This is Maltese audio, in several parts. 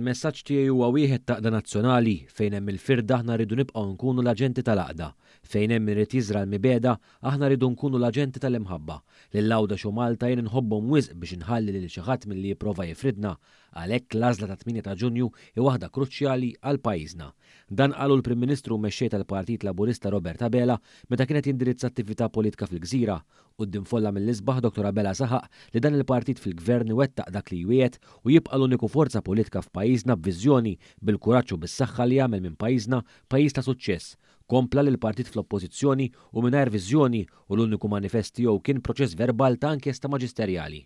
Il-messaġġ tiegħi huwa wieħed ta' qda nazzjonali fejn hemm il-firda aħna rridu nibqgħu nkunu l-aġenti tal-għaqda, fejn hemm irid jiżra l-mibeda aħna rridu nkunu l-aġenti tal-imħabba. Lil-Għawdex u Malta jien inħobbhom wisq biex inħalli lil xi ħadd milli jipprova jifridna, għalhekk l-għażla ta' 8 ta' Ġunju hi waħda kruċjali għal pajjiżna. Dan qalu l-Prim Ministru mexxej tal-Partit Laburista Robert Abela meta kienet jindirizza attività politika fil-Gżira. Quddiem folla mill-isbaħ Dr. Abela saħaq li dan il-partit fil-Gvern iwettaq dak li jwiegħed u jibqa' l-uniku forza politika f'pajjiżna b'viżjoni bil-kuraġġ u bis-saħħa li jagħmel minn pajjiżna pajjiż ta' suċċess. Kompla li l-partit fl-oppożizzjoni u mingħajr viżjoni u l-uniku manifest tiegħu kien proċess verbal ta' inkjesta maġisterjali.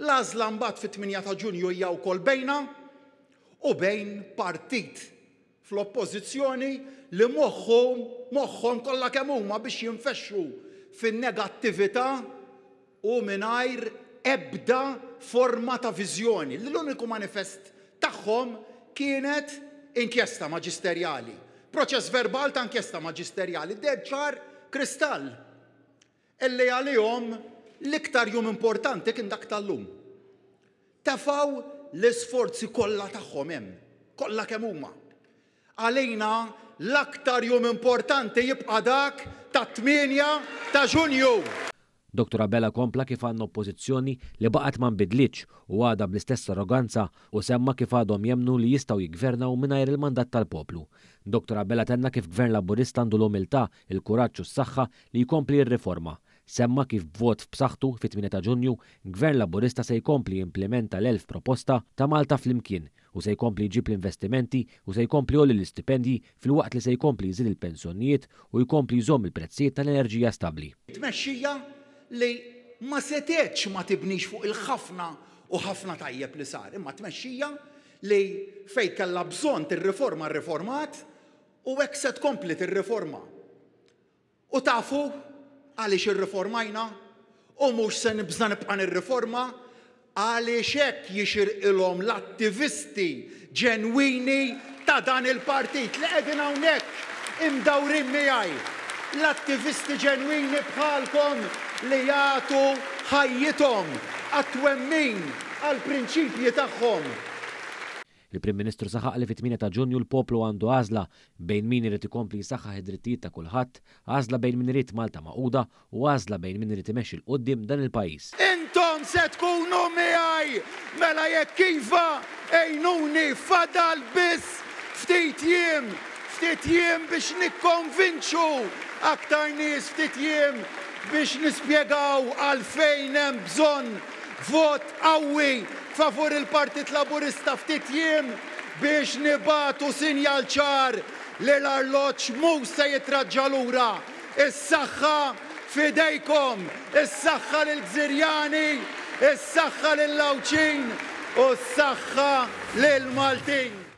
L-għażla mbagħad fit-8 ta' Ġunju hija wkoll bejna u bejn partit fl-oppożizzjoni li moħħhom kollha kemm huma biex jinfexxu fin-negattività u mingħajr ebda forma ta' viżjoni. L-uniku manifest tagħhom kienet inkjesta maġisterjali. Proċess verbal ta' inkjesta maġisterjali, dead ċar kristall. Illi għalihom l-iktar jum importanti kien dak tal-lum. Tefaw l-isforzi kollha tagħhom hemm, kollha kemm huma. Għalejna l-aktar jum importanti jibqa' dak ta' 8 ta' Ġunju. Dr. Abela kompla kif għandna oppożizzjoni li baqgħet ma nbidlitx u għadha bl-istess arroganza u semma kif għadhom jemmnu li jistgħu jiggvernaw mingħajr il-mandat tal-poplu. Dr. Abela tenna kif Gvern Laburista għandu l-umiltà, il-kuraġġ u s-saħħa li jkompli r-riforma. Semma kif b'vot b'saħħtu fit-8 ta' Ġunju, Gvern Laburista se jkompli jimplementa l-1000 proposta ta' Malta flimkien u se jkompli jġib l-investimenti u se jkompli jolli l-istipendji fil-waqt li se jkompli jżid il-pensjonijiet u jkompli jżomm il-prezzijiet tal-enerġija stabbli. Li ma setgħetx ma tibnix fuq il-ħafna u ħafna tajjeb li sar, imma tmexxija li fejn kellha bżonn tir-riforma rriformat u hekk se tkompli tir-riforma. U tafu għaliex irriformajna u mhux se nibża nibqa' nirriforma għaliex hekk jixirqilhom l-attivisti ġenwini ta' dan il-partit li qegħdin hawnhekk imdawrin miegħi. L-attivisti ġenwini bħalkom li jagħtu ħajjithom għat-twemmin għall-prinċipji tagħhom. Il-Prim Ministru saħaq li fit-8 ta' Ġunju l-poplu għandu għażla bejn min irid ikompli jsaħħaħ id-drittijiet ta' kulħadd, għażla bejn min irid Malta maquda u għażla bejn min irid imexxi l qudiem dan il-pajjiż. Intom se tkunu miegħi mela jekk iva għejnuni fadal biss ftit jiem biex nikkonvinċu aktar nies ftit jiem biex nispjegaw għalfejn hemm bżonn vot qawwi favur il-Partit Laburista ftit jiem biex nibatu sinjal ċar li l-arloġġ mhux se jitraġġa lura. Is-saħħa f'idejkom, is-saħħa lill-Gżirjani, is-saħħa lill-Lawċin u s-saħħa lill-Maltin.